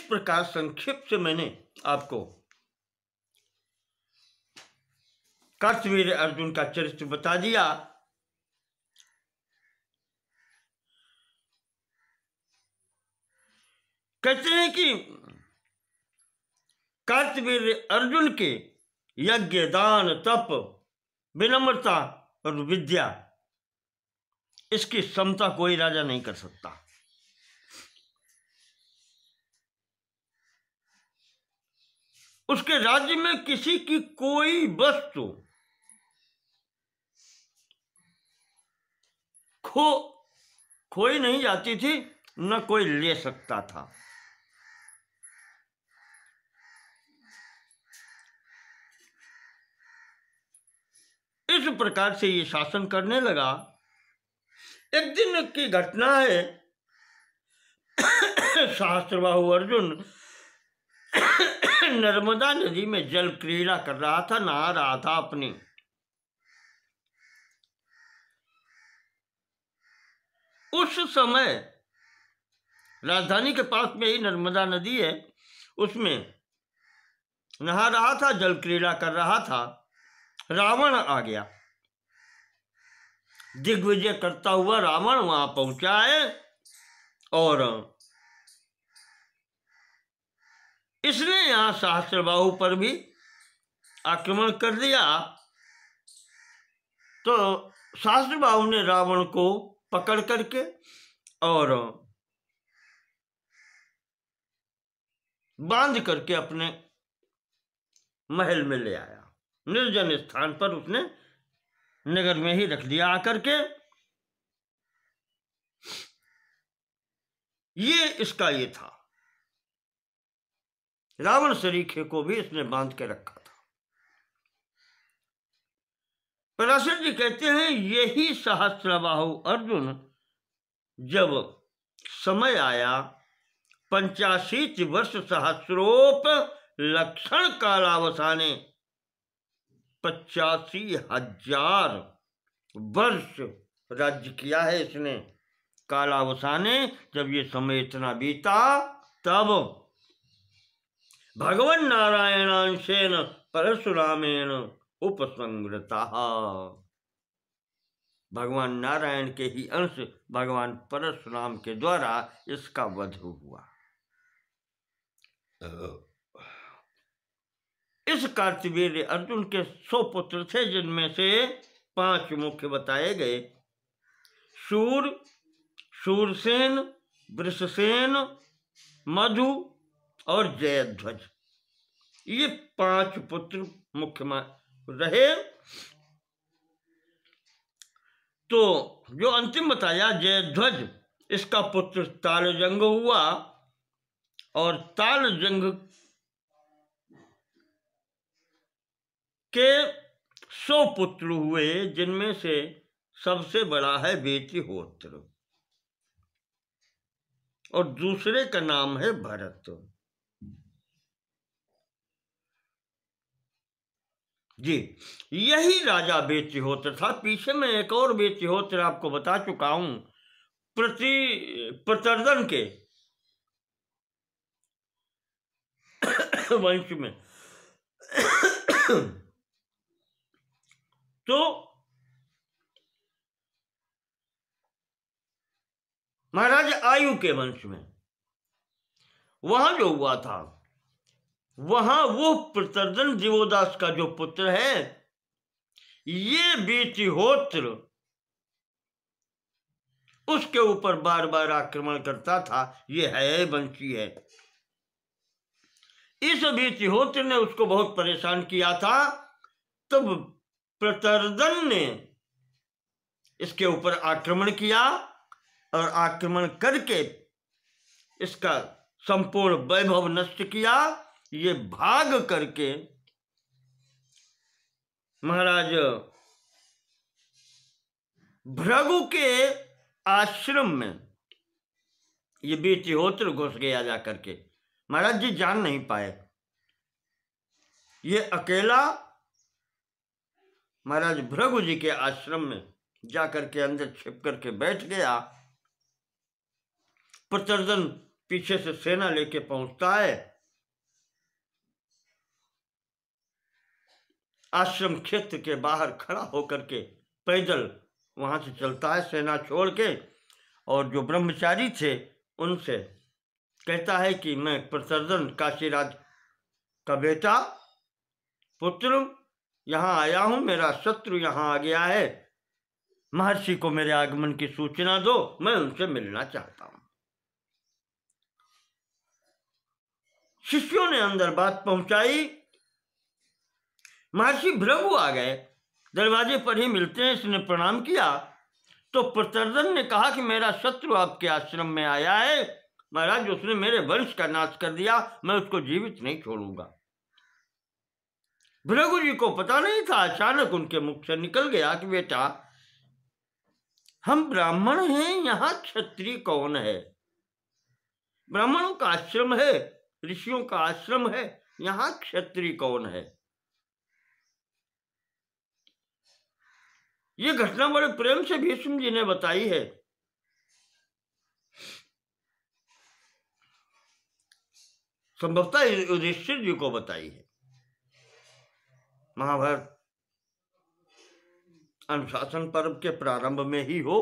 प्रकार संक्षिप्त से मैंने आपको कार्तवीर्य अर्जुन का चरित्र बता दिया। कहते हैं कि कार्तवीर्य अर्जुन के यज्ञ, दान, तप, विनम्रता और विद्या, इसकी समता कोई राजा नहीं कर सकता। उसके राज्य में किसी की कोई वस्तु खोई नहीं जाती थी, न कोई ले सकता था। इस प्रकार से ये शासन करने लगा। एक दिन की घटना है, सहस्त्रबाहु अर्जुन नर्मदा नदी में जल क्रीड़ा कर रहा था, नहा रहा था अपनी। उस समय राजधानी के पास में ही नर्मदा नदी है, उसमें नहा रहा था, जल क्रीड़ा कर रहा था। रावण आ गया, दिग्विजय करता हुआ रावण वहां पहुंचा है और इसने यहां सहस्त्रबाहु पर भी आक्रमण कर दिया। तो सहस्त्रबाहु ने रावण को पकड़ करके और बांध करके अपने महल में ले आया। निर्जन स्थान पर उसने नगर में ही रख दिया आकर के। ये इसका ये था। रावण सरीखे को भी इसने बांध के रखा था। पराशर जी कहते हैं यही सहस्त्रबाहु अर्जुन जब समय आया 85 वर्ष सहस्रोप लक्षण कालावसाने, 85,000 वर्ष राज्य किया है इसने। कालावसाने, जब ये समय इतना बीता, तब भगवान नारायणांशेन परशुरामेण उपसंग्रता, भगवान नारायण के ही अंश भगवान परशुराम के द्वारा इसका वध हुआ। इस कार्तवीर्य अर्जुन के 100 पुत्र थे, जिनमें से 5 मुख्य बताए गए। शूर, शूरसेन, वृषसेन, मधु और जयध्वज, ये 5 पुत्र मुख्य रहे। तो जो अंतिम बताया जयध्वज, इसका पुत्र तालजंग हुआ और तालजंग के 100 पुत्र हुए, जिनमें से सबसे बड़ा है बेतिहोत्र और दूसरे का नाम है भरत जी। यही राजा बेतिहोत्र था। पीछे में एक और बेतिहोत्र आपको बता चुका हूं, प्रतर्दन के वंश में। तो महाराज आयु के वंश में वहां जो हुआ था, वहां वो प्रतर्दन दिवोदास का जो पुत्र है, ये बेतिहोत्र उसके ऊपर बार बार आक्रमण करता था। ये है वंशी है। इस बेतिहोत्र ने उसको बहुत परेशान किया था। तब प्रतर्दन ने इसके ऊपर आक्रमण किया और आक्रमण करके इसका संपूर्ण वैभव नष्ट किया। ये भाग करके महाराज भृगु के आश्रम में ये बेतिहोत्र घुस गया जाकर के। महाराज जी जान नहीं पाए। ये अकेला महाराज भृगु जी के आश्रम में जाकर के अंदर छिप करके बैठ गया। प्रतर्दन पीछे से सेना लेके पहुंचता है। आश्रम क्षेत्र के बाहर खड़ा होकर के पैदल वहां से चलता है सेना छोड़ के, और जो ब्रह्मचारी थे उनसे कहता है कि मैं प्रतर्दन काशीराज का बेटा पुत्र यहाँ आया हूं, मेरा शत्रु यहाँ आ गया है, महर्षि को मेरे आगमन की सूचना दो, मैं उनसे मिलना चाहता हूं। शिष्यों ने अंदर बात पहुंचाई, महर्षि भृगु आ गए, दरवाजे पर ही मिलते हैं। इसने प्रणाम किया तो प्रतर्दन ने कहा कि मेरा शत्रु आपके आश्रम में आया है महाराज, उसने मेरे वंश का नाश कर दिया, मैं उसको जीवित नहीं छोड़ूंगा। भृगु जी को पता नहीं था, अचानक उनके मुख से निकल गया कि बेटा हम ब्राह्मण हैं, यहाँ क्षत्रिय कौन है? ब्राह्मणों का आश्रम है, ऋषियों का आश्रम है, यहाँ क्षत्रिय कौन है? ये घटना बड़े प्रेम से भीष्म जी ने बताई है। संभवतः युधिष्ठिर जी को बताई है। महाभारत अनुशासन पर्व के प्रारंभ में ही हो।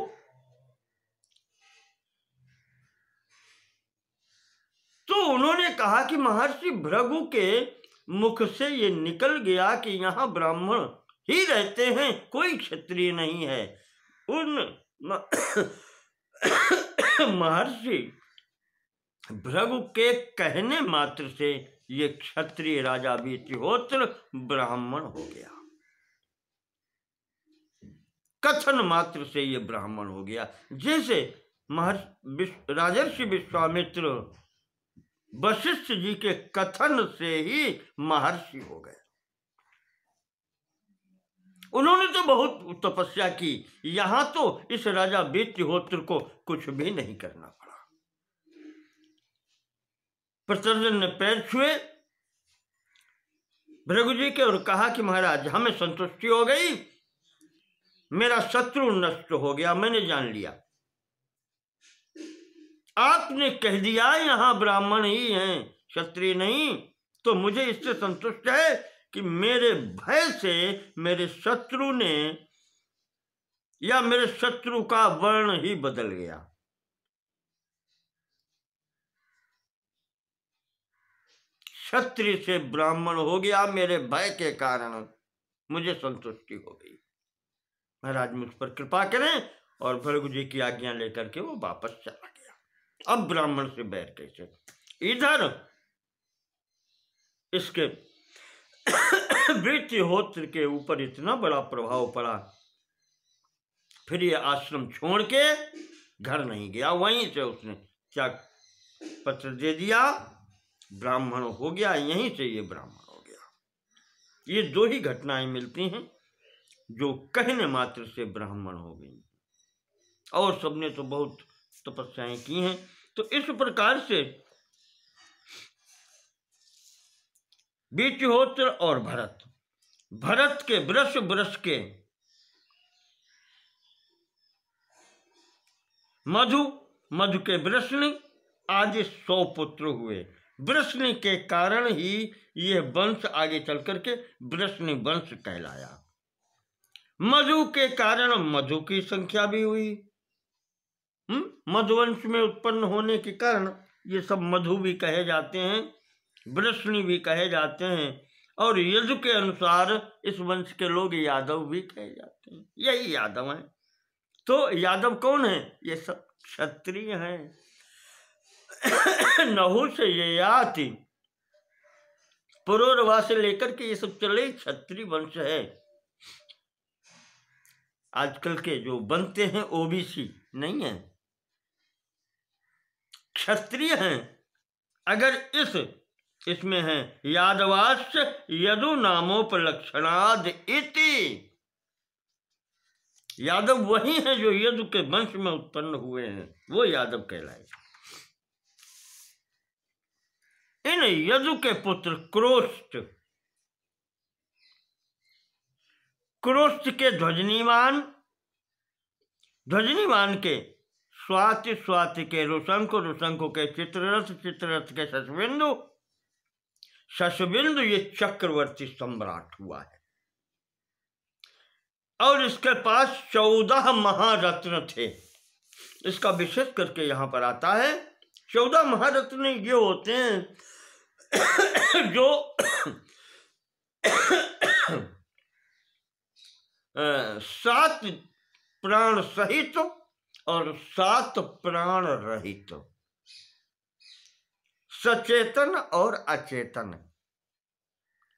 तो उन्होंने कहा कि महर्षि भृगु के मुख से ये निकल गया कि यहाँ ब्राह्मण ही रहते हैं, कोई क्षत्रिय नहीं है। उन महर्षि भृगु के कहने मात्र से ये क्षत्रिय राजा वितिहोत्र ब्राह्मण हो गया, कथन मात्र से ये ब्राह्मण हो गया। जैसे राजर्षि विश्वामित्र वशिष्ठ जी के कथन से ही महर्षि हो गए। उन्होंने तो बहुत तपस्या की, यहां तो इस राजा वितिहोत्र को कुछ भी नहीं करना पड़ा। प्रतर्दन ने पैर छुए भृगु जी के और कहा कि महाराज हमें संतुष्टि हो गई, मेरा शत्रु नष्ट हो गया, मैंने जान लिया। आपने कह दिया यहाँ ब्राह्मण ही हैं, क्षत्रिय नहीं, तो मुझे इससे संतुष्ट है कि मेरे भय से मेरे शत्रु ने या मेरे शत्रु का वर्ण ही बदल गया। क्षत्रिय से ब्राह्मण हो गया मेरे भय के कारण, मुझे संतुष्टि हो गई। महाराज मुझ पर कृपा करें। और भृगु जी की आज्ञा लेकर के वो वापस चला गया। अब ब्राह्मण से बैर कैसे? इधर इसके वितिहोत्र के ऊपर इतना बड़ा प्रभाव पड़ा, फिर ये आश्रम छोड़ के घर नहीं गया, वहीं से उसने क्या पत्र दे दिया, ब्राह्मण हो गया, यहीं से ये ब्राह्मण हो गया। ये दो ही घटनाएं मिलती हैं जो कहने मात्र से ब्राह्मण हो गई, और सबने तो बहुत तपस्याएं की हैं। तो इस प्रकार से वितिहोत्र और भरत के वृष के मधु के वृष्णि आदि 100 पुत्र हुए। वृष्णि के कारण ही यह वंश आगे चल करके वृष्णि वंश कहलाया। मधु के कारण मधु की संख्या भी हुई। मधुवंश में उत्पन्न होने के कारण ये सब मधु भी कहे जाते हैं, वृष्णि भी कहे जाते हैं, और यजु के अनुसार इस वंश के लोग यादव भी कहे जाते हैं। यही यादव हैं। तो यादव कौन है? ये सब क्षत्रिय हैं। नहु से ये आती पुरोरवा से लेकर के ये सब चले क्षत्रिय वंश है। आजकल के जो बनते हैं ओबीसी नहीं है, क्षत्रिय हैं। अगर इसमें है यादवाश्च यदु नामोपलक्षणाद इति, यादव वही हैं जो यदु के वंश में उत्पन्न हुए हैं, वो यादव कहलाए। इन यदु के पुत्र क्रोष्ट के ध्वजनीमान के स्वाति, स्वाति के रुशंकु, रुशंकु के चित्ररथ, चित्ररथ के शशबिंदु, शशबिंदु ये चक्रवर्ती सम्राट हुआ है। और इसके पास 14 महारत्न थे। इसका विशेष करके यहाँ पर आता है 14 महारत्न ये होते हैं जो 7 प्राण सहित और 7 प्राण रहित, सचेतन और अचेतन,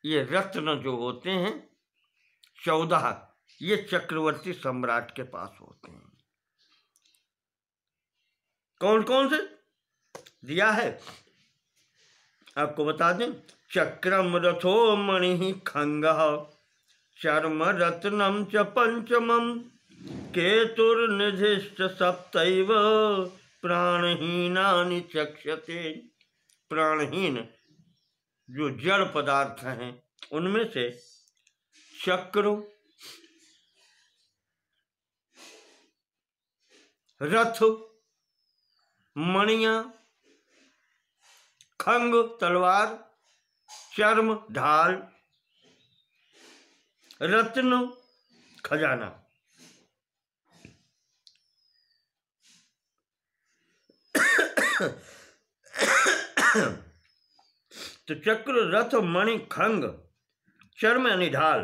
ये रत्न जो होते हैं 14, ये चक्रवर्ती सम्राट के पास होते हैं। कौन कौन से दिया है आपको बता दें। चक्रम रथो मणि खंगः, चर्म रत्नम च पंचमम, केतुर्निधिश्च सप्तैव, प्राणहीनानि चक्षते। प्राणहीन जो जड़ पदार्थ हैं उनमें से चक्र, रथ, मणियां, खंग तलवार, चर्म ढाल, रत्न खजाना, तो चक्र, रथ, मणि, खंग, चर्म यानी ढाल,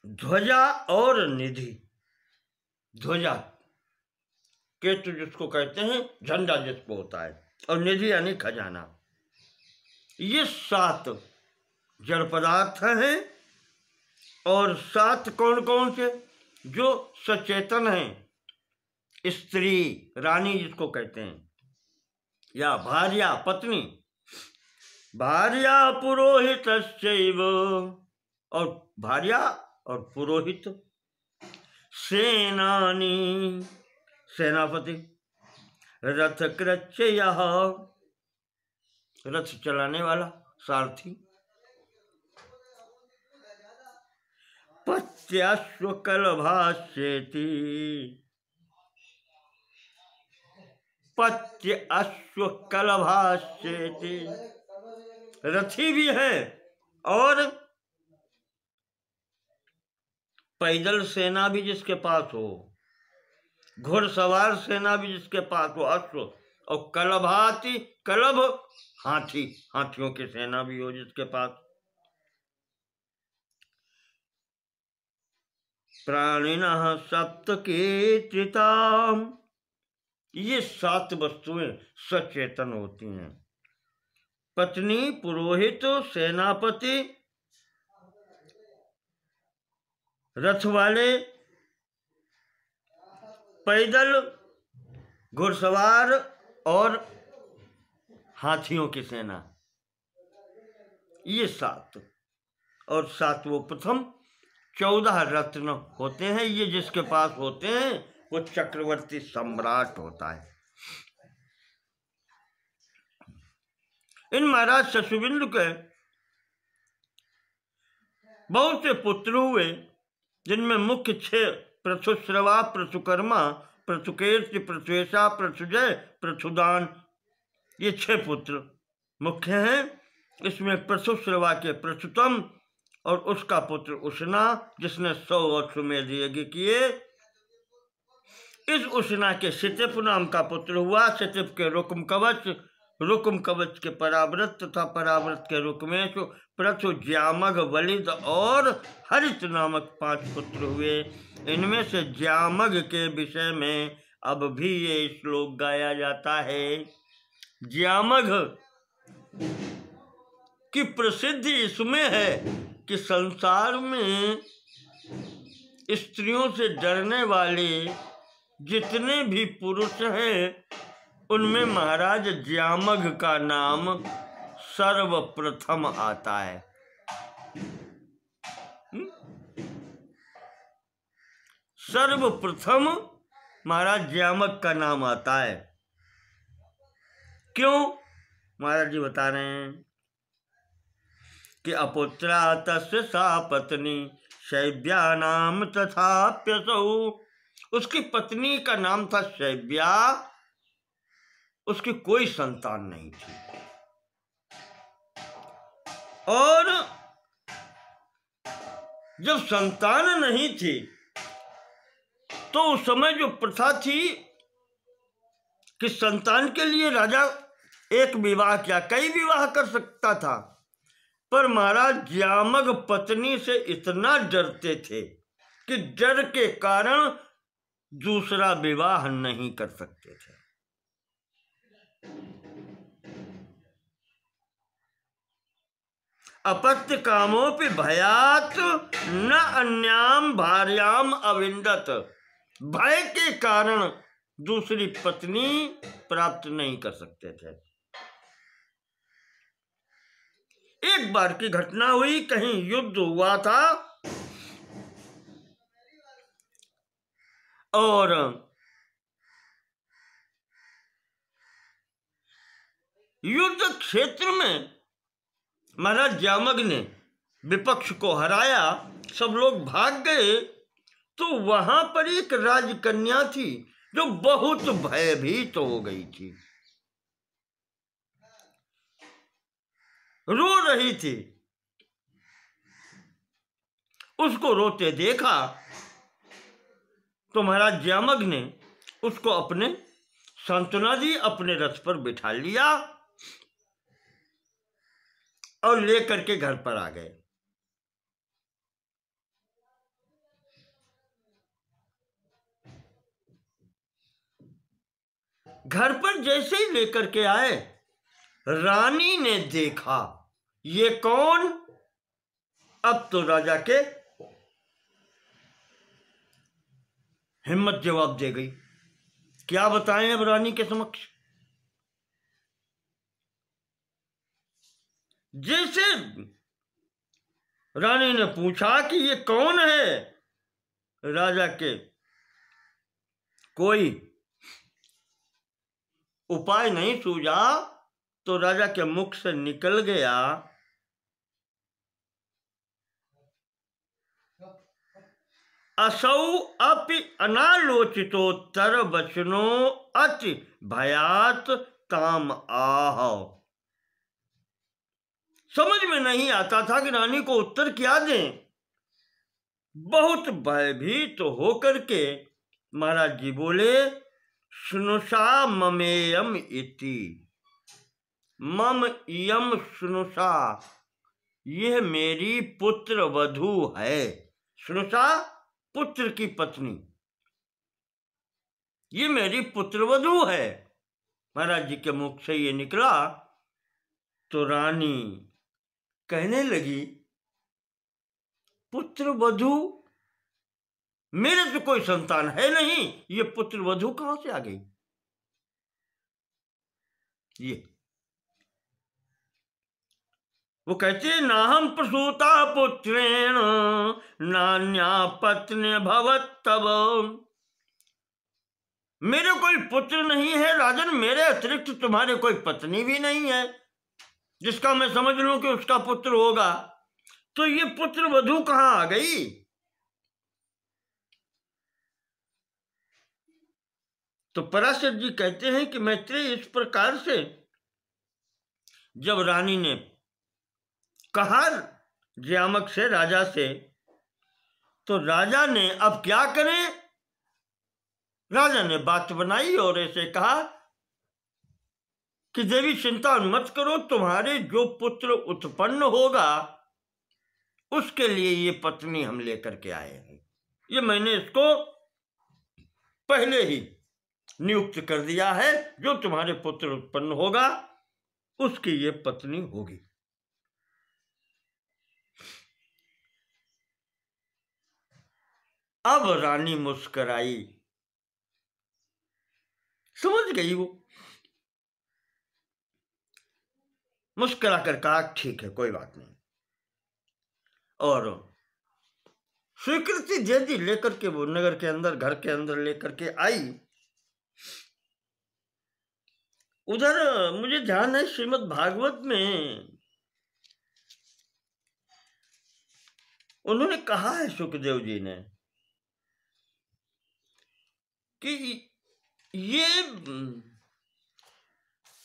ध्वजा और निधि। ध्वजा केतु जिसको कहते हैं, झंडा जिसको होता है, और निधि यानी खजाना। ये 7 जड़ पदार्थ हैं। और 7 कौन कौन से? जो सचेतन हैं, स्त्री, रानी जिसको कहते हैं, या भार्या, पत्नी, भार्या पुरोहितश्चैव, और भार्या और पुरोहित, सेनानी सेनापति, रथ कृत्ययः रथ चलाने वाला, सारथी, पत्यश्वकलभाश्चेति, पत्यश्वकलभाश्चेति, रथी भी है और पैदल सेना भी जिसके पास हो, घुड़सवार सेना भी जिसके पास हो, अश्व, और कलभाति, कलभ हाथी, हाथियों की सेना भी हो जिसके पास। प्राणिनः सप्तकीर्तिताम्, ये 7 वस्तुएं सचेतन होती हैं। पत्नी, पुरोहित, सेनापति, रथ वाले, पैदल, घुड़सवार और हाथियों की सेना, ये 7। और 7वें प्रथम 14 रत्न होते हैं। ये जिसके पास होते हैं वो चक्रवर्ती सम्राट होता है। इन महाराज शशबिंदु के बहुत से पुत्र हुए, जिनमें मुख्य 6 पृथुश्रवा, पृथुकर्मा, पृथुकेर्ति, पृथुषा, पृथुजय, पृथुदान, ये 6 पुत्र मुख्य हैं। इसमें पृथुश्रवा के पृथुतम और उसका पुत्र उशना, जिसने 100 अश्वमेध यज्ञ किए। इस उशना के सितिप नाम का पुत्र हुआ। सितिप के रुक्म कवच, रुक्म कवच के पराव्रत तथा पराव्रत के रुक्मेश, पृथु, ज्यामघ, वलिद और हरित नामक 5 पुत्र हुए। इनमें से ज्यामघ के विषय में अब भी ये श्लोक गाया जाता है। ज्यामघ की प्रसिद्धि इसमें है कि संसार में स्त्रियों से डरने वाले जितने भी पुरुष हैं, उनमें महाराज ज्यामघ का नाम सर्वप्रथम आता है। सर्वप्रथम महाराज ज्यामघ का नाम आता है। क्यों? महाराज जी बता रहे हैं कि अपुत्रा तस्य सा पत्नी शैव्यानाम तथाप्यसौ उसकी पत्नी का नाम था शैव्या। उसकी कोई संतान नहीं थी। और जब संतान नहीं थी तो उस समय जो प्रथा थी कि संतान के लिए राजा एक विवाह क्या कई विवाह कर सकता था, पर महाराज ज्यामग पत्नी से इतना डरते थे कि डर के कारण दूसरा विवाह नहीं कर सकते थे। अपत्य कामोपि भयात न अन्याम भार्याम अविंदत। भय के कारण दूसरी पत्नी प्राप्त नहीं कर सकते थे। एक बार की घटना हुई, कहीं युद्ध हुआ था और युद्ध क्षेत्र में महाराज ज्यामग ने विपक्ष को हराया, सब लोग भाग गए। तो वहां पर एक राजकन्या थी जो बहुत भयभीत हो गई थी, रो रही थी। उसको रोते देखा तो महाराज ज्यामग ने उसको अपने सांत्वना दी, अपने रथ पर बिठा लिया और लेकर के घर पर आ गए। घर पर जैसे ही लेकर के आए, रानी ने देखा ये कौन। अब तो राजा के हिम्मत जवाब दे गई। क्या बताएं अब रानी के समक्ष। जैसे रानी ने पूछा कि ये कौन है, राजा के कोई उपाय नहीं सूझा तो राजा के मुख से निकल गया, असौ अपि अनालोचितोत्तर वचनो अति भयात ताम आह। समझ में नहीं आता था कि रानी को उत्तर क्या दें। बहुत भयभीत होकर के महाराज जी बोले, शुनुषा ममेयम इति। मम इयम शुनुषा, यह मेरी पुत्र वधू है। शुनुषा पुत्र की पत्नी, ये मेरी पुत्र वधू है। महाराज जी के मुख से ये निकला तो रानी कहने लगी, पुत्र वधू, मेरे से कोई संतान है नहीं, ये पुत्र वधू कहां से आ गई। ये वो कहते हैं, नाहम प्रसूता पुत्रेण नान्या पत्नी भवत्तव। मेरे कोई पुत्र नहीं है राजन, मेरे अतिरिक्त तुम्हारे कोई पत्नी भी नहीं है जिसका मैं समझ लूं कि उसका पुत्र होगा। तो ये पुत्र वधू कहां आ गई। तो पराशर जी कहते हैं कि मैत्रेय, इस प्रकार से जब रानी ने कहा ज्यामक से, राजा से, तो राजा ने अब क्या करें। राजा ने बात बनाई और ऐसे कहा कि देवी चिंता मत करो, तुम्हारे जो पुत्र उत्पन्न होगा उसके लिए ये पत्नी हम लेकर के आए हैं। ये मैंने इसको पहले ही नियुक्त कर दिया है, जो तुम्हारे पुत्र उत्पन्न होगा उसकी ये पत्नी होगी। अब रानी मुस्कुराई, समझ गई वो, मुस्कुरा कर कहा ठीक है कोई बात नहीं, और स्वीकृति दे दी। लेकर के वो नगर के अंदर, घर के अंदर लेकर के आई। उधर मुझे ध्यान है श्रीमद् भागवत में उन्होंने कहा है, सुखदेव जी ने, कि ये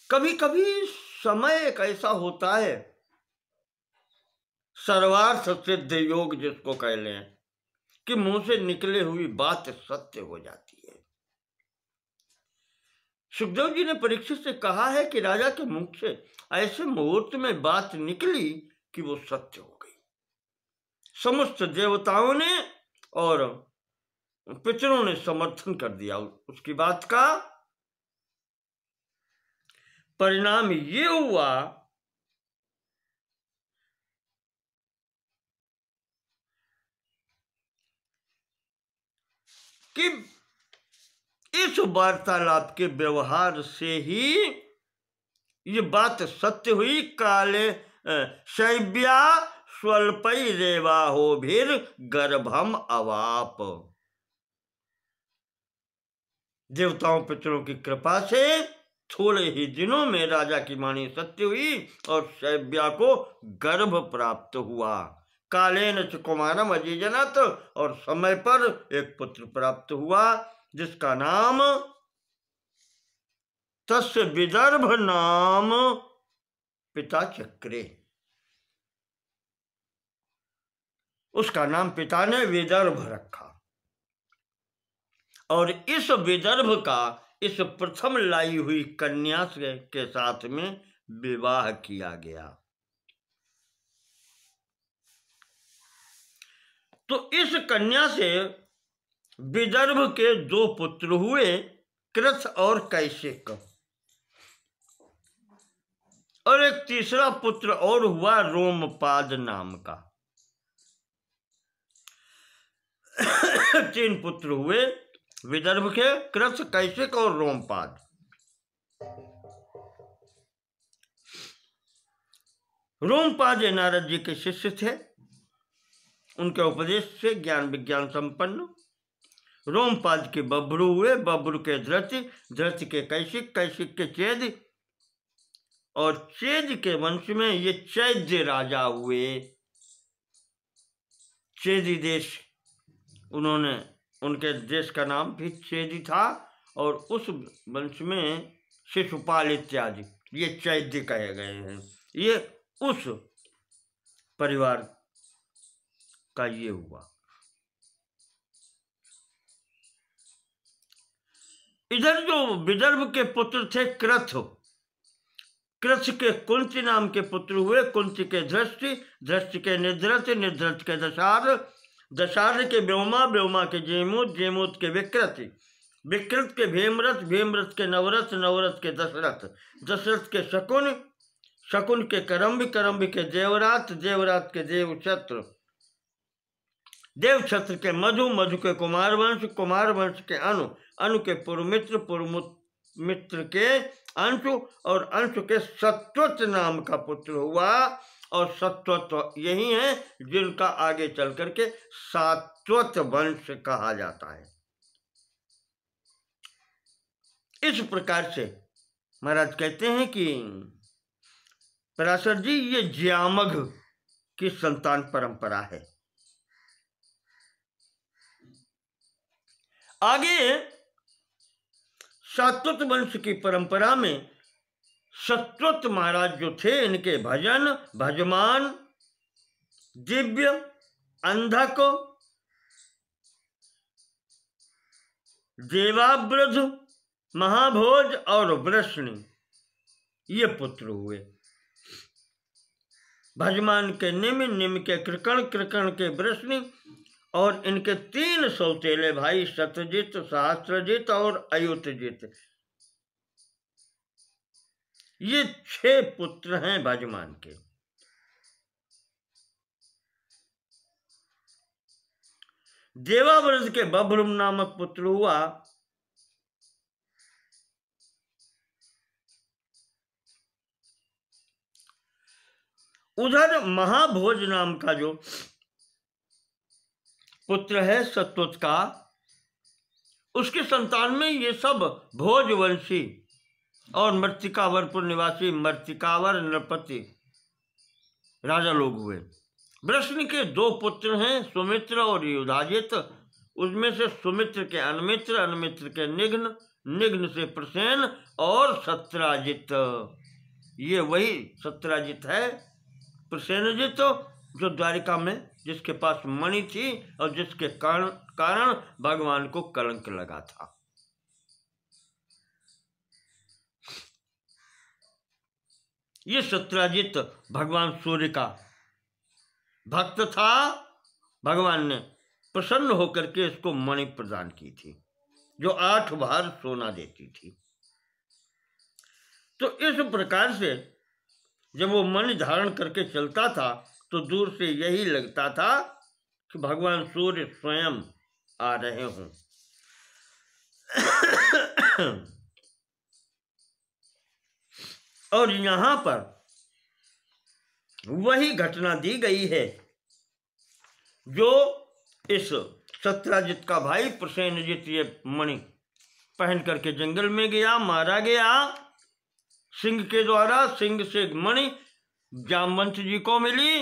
कभी कभी समय एक ऐसा होता है, सर्वार्थ सिद्ध योग जिसको कह लें, कि मुंह से निकले हुई बात सत्य हो जाती है। सुखदेव जी ने परीक्षित से कहा है कि राजा के मुख से ऐसे मुहूर्त में बात निकली कि वो सत्य हो गई। समस्त देवताओं ने और पितरों ने समर्थन कर दिया उसकी बात का। परिणाम ये हुआ कि इस वार्तालाप के व्यवहार से ही ये बात सत्य हुई। काले शैव्या स्वल्पै रेवाहो भीर गर्भम अवाप। देवताओं पितरों की कृपा से थोड़े ही दिनों में राजा की वाणी सत्य हुई और शैव्या को गर्भ प्राप्त हुआ। कालेन च कुमारम अजीजनत, और समय पर एक पुत्र प्राप्त हुआ जिसका नाम तस्य विदर्भ नाम पिता चक्रे। उसका नाम पिता ने विदर्भ रखा और इस विदर्भ का इस प्रथम लाई हुई कन्या के साथ में विवाह किया गया। तो इस कन्या से विदर्भ के दो पुत्र हुए, कृथ और कैशिक, और एक तीसरा पुत्र और हुआ रोमपाद नाम का। 3 पुत्र हुए विदर्भ के, कृथ, कैशिक और रोमपाद। रोमपाद नारद जी के शिष्य थे, उनके उपदेश से ज्ञान विज्ञान संपन्न। रोमपाद के बब्रू हुए, बब्रू के धृति, धृति के कैशिक, कैशिक के चेद, और चेद के वंश में ये चैद्य राजा हुए। चेदी देश, उन्होंने, उनके देश का नाम भी चेदी था, और उस वंश में शिशुपाल इत्यादि ये चैद्य कहे गए हैं। ये उस परिवार का ये हुआ। इधर जो विदर्भ के पुत्र थे कृथ, कृथ के कुंती नाम के पुत्र हुए, कुंती के धृष्टि, धृष्टि के निधृत, निधृत के दशार्ह, दशार्ह के व्योमा, व्योमा के जेमूत, जेमूत के विकृति, विकृत के भीमरथ, भीमरथ के नवरथ, नवरथ के दशरथ, दशरथ के शकुन, शकुन के करम्ब, करम्ब के देवरात, देवरात के देवछत्र, देवछत्र के मधु, मधु के कुमार वंश, कुमार वंश के अनु, अनु के पुरमित्र, पुरमित्र के अंशु, और अंशु के सत्वत नाम का पुत्र हुआ। और सत्वत यही है जिनका आगे चल करके सात्वत वंश कहा जाता है। इस प्रकार से महाराज कहते हैं कि पराशर जी, ये ज्यामघ की संतान परंपरा है। आगे सात्वत वंश की परंपरा में सत्वत महाराज जो थे, इनके भजन, भजमान, दिव्य, अंधक, देवाब्रध, महाभोज और वृष्णि, ये पुत्र हुए। भजमान के निम, निम के कृकण, कृकण के वृष्णि, और इनके 3 सौतेले भाई शतजित, सहस्त्रजित और अयुतजित, ये 6 पुत्र हैं भजमान के। देवाव्रत के बभ्रुम नामक पुत्र हुआ। उधर महाभोज नाम का जो पुत्र है सत्वत का, उसके संतान में ये सब भोजवंशी और मृत्तिकावरपुर निवासी मृत्तिकावर नृपति राजा लोग हुए। वृष्णि के 2 पुत्र हैं, सुमित्र और युधाजित। उसमें से सुमित्र के अनमित्र, अनमित्र के निघ्न, निघ्न से प्रसेन और सत्राजित। ये वही सत्राजित है। प्रसेनजित जो द्वारिका में जिसके पास मणि थी और जिसके कारण भगवान को कलंक लगा था। ये सत्राजित भगवान सूर्य का भक्त था। भगवान ने प्रसन्न होकर के इसको मणि प्रदान की थी जो 8 भार सोना देती थी। तो इस प्रकार से जब वो मणि धारण करके चलता था तो दूर से यही लगता था कि भगवान सूर्य स्वयं आ रहे हों। और यहां पर वही घटना दी गई है जो इस सत्राजित का भाई प्रसेनजित ये मणि पहन करके जंगल में गया, मारा गया सिंह के द्वारा। सिंह से मणि जामवंत जी को मिली,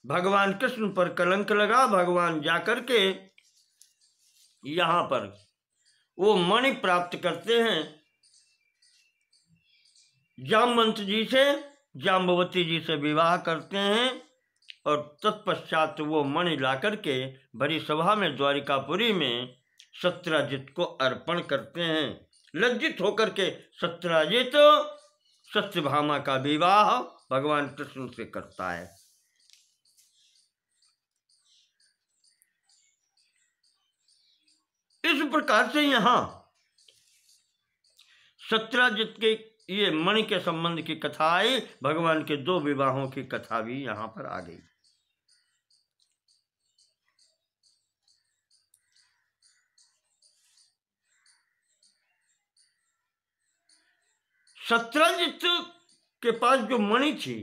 भगवान कृष्ण पर कलंक लगा। भगवान जाकर के यहाँ पर वो मणि प्राप्त करते हैं जामवंत जी से, जाम्बवती जी से विवाह करते हैं और तत्पश्चात वो मणि ला करके बड़ी सभा में द्वारिकापुरी में सत्राजित को अर्पण करते हैं। लज्जित होकर के सत्राजित सत्यभामा का विवाह भगवान कृष्ण से करता है। इस प्रकार से यहां सत्राजित के ये मणि के संबंध की कथा आई। भगवान के 2 विवाहों की कथा भी यहां पर आ गई। सत्राजित के पास जो मणि थी